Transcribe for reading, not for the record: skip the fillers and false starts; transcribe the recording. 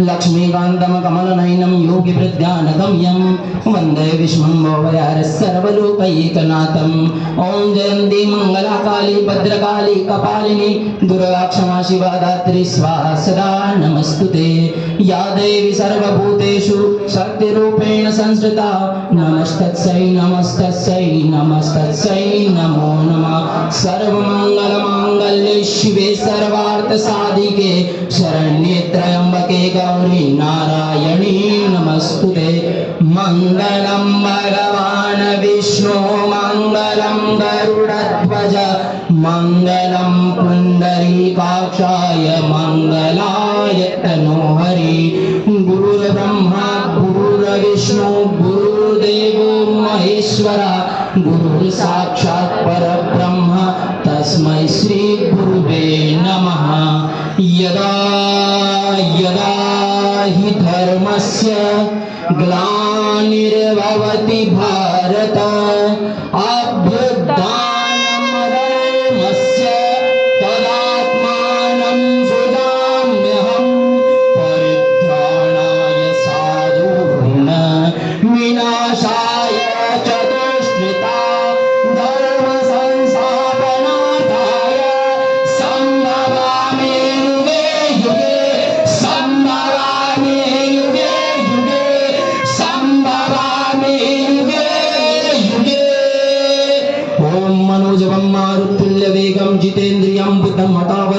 लक्ष्मीकान्तं कमलनयनं योगिवृद्ध्यानगम्यं वन्दे विष्णुं सर्वलोकैकनाथम्। ॐ जयन्ती मङ्गलाकाली भद्रकाली कपालिनी दुर्गा क्षमा शिवा दात्री स्वाहा सदा नमस्तुते। या देवी सर्वभूतेषु शक्तिरूपेण संस्थिता नमस्तस्यै नमस्तस्यै नमस्तस्यै नमो नमः। सर्वमङ्गलमाङ्गल्ये शिवे सर्वार्थसाधिके शरण्ये त्र्यम्बके गौरी नारायणी नमस्तुते। मङ्गलं भगवान् विष्णु मङ्गलं गरुडध्वज मङ्गलं पुण्डरीकाक्षाय मङ्गलाय तनोहरि। गुरुर्ब्रह्मा गुरुर्विष्णु गुरुर्देवो महेश्वरा गुरुर्साक्षात् परब्रह्म तस्मै श्री गुरुवे नमः। यदा यदा हि धर्मस्य ग्लानिर्भवति भारत अभ्युत्थानमधर्मस्य तदात्मानं सृजाम्यहं। परित्राणाय साधूनां विनाशाय च दुष्कृता धर्म संस्थापनार्थाय संभवामि युगे युगे संभवामि युगे युगे संभवामि युगे युगे। ॐ मनोजवं मारुतुल्यवेगं जितेन्द्रियं बुद्धं हठावरं